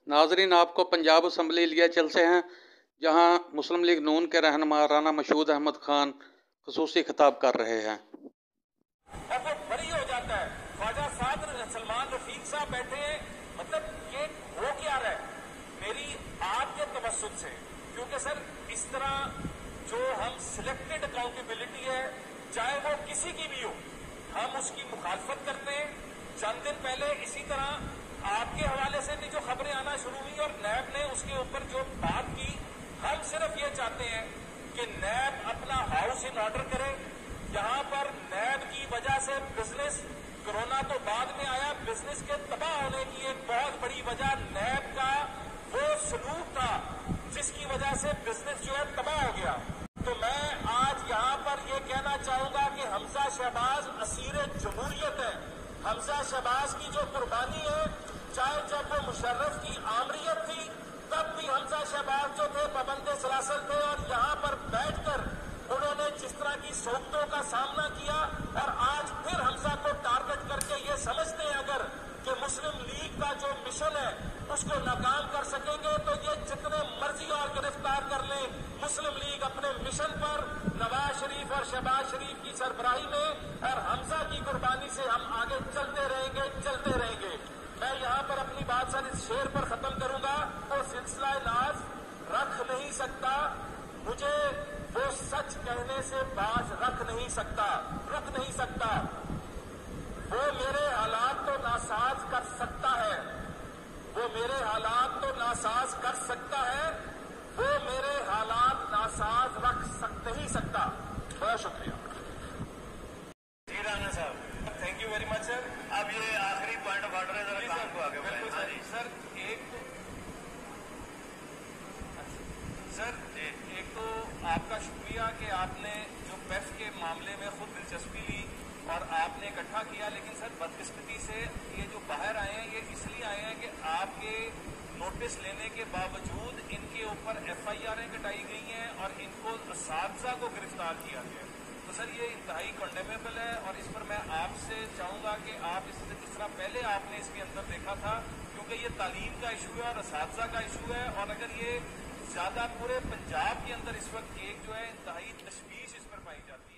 नाजरीन, आपको पंजाब असम्बली लिए चलते हैं, जहां मुस्लिम लीग नून के रहनुमा राना मशहूद अहमद खान खसूसी खिताब कर रहे हैं। और वो बरी हो जाता है। ख्वाजा साद सलमान रफीक साहब बैठे हैं, मतलब ये हो क्या रहा है मेरी आपके तवस्सुत से, क्योंकि सर इस तरह जो हम सिलेक्टेड अकाउंटेबिलिटी है, चाहे वो किसी की भी हो, हम उसकी मुखालफत करते हैं। चंद दिन पहले इसी तरह आपके हवाले से भी जो खबरें आना शुरू हुई और नैब ने उसके ऊपर जो बात की, हम सिर्फ ये चाहते हैं कि नैब अपना हाउस इन ऑर्डर करे। यहाँ पर नैब की वजह से बिजनेस, कोरोना तो बाद में आया, बिजनेस के तबाह होने की एक बहुत बड़ी वजह नैब का वो सलूक था जिसकी वजह से बिजनेस जो है तबाह हो गया। तो मैं आज यहाँ पर ये कहना चाहूंगा कि हमजा शहबाज असीर जमहूरियत है। हमजा शहबाज की जो कुर्बानी है, चाहे जब वो मुशर्रफ की आमरीत थी तब भी हमजा शहबाज जो थे पाबंद सलासल थे, और यहाँ पर बैठकर उन्होंने जिस तरह की सोबतों का सामना किया, और आज फिर हमजा को टारगेट करके ये समझते हैं अगर कि मुस्लिम लीग का जो मिशन है उसको नाकाम कर सकेंगे तो ये जितने मर्जी और गिरफ्तार कर ले, मुस्लिम लीग अपने मिशन पर नवाज शरीफ और शहबाज शरीफ की सरबराही में और हमजा की कुर्बानी से हम आगे चलते रहेंगे। मैं यहाँ पर अपनी बात सर इस शेर पर खत्म करूंगा। तो सिलसिला नाज रख नहीं सकता, मुझे वो सच कहने से बाज रुक नहीं सकता। वो मेरे हालात तो नासाज कर सकता है, वो मेरे हालात नासाज रख नहीं सकता। बहुत शुक्रिया जी राना साहब, thank you very much sir. अब ये आखिरी पॉइंट ऑफ ऑर्डर है, जरा काम को आगे बढ़ाएं। सर एक तो आपका शुक्रिया कि आपने जो पेफ के मामले में खुद दिलचस्पी ली और आपने इकट्ठा किया, लेकिन सर बदकिस्मती से ये जो बाहर आए हैं ये इसलिए आए हैं कि आपके नोटिस लेने के बावजूद इनके ऊपर FIR कटाई गई हैं और इनको असातिज़ा को गिरफ्तार किया गया। तो सर ये इंतहाई कंडेमेबल है, और इस पर मैं आपसे चाहूंगा कि आप इससे जिस तरह पहले आपने इसके अंदर देखा था, क्योंकि ये तालीम का इशू है और असातिज़ा का इशू है, और अगर ये ज्यादा पूरे पंजाब के अंदर इस वक्त एक जो है इंतहाई तशवीश इस पर पाई जाती है।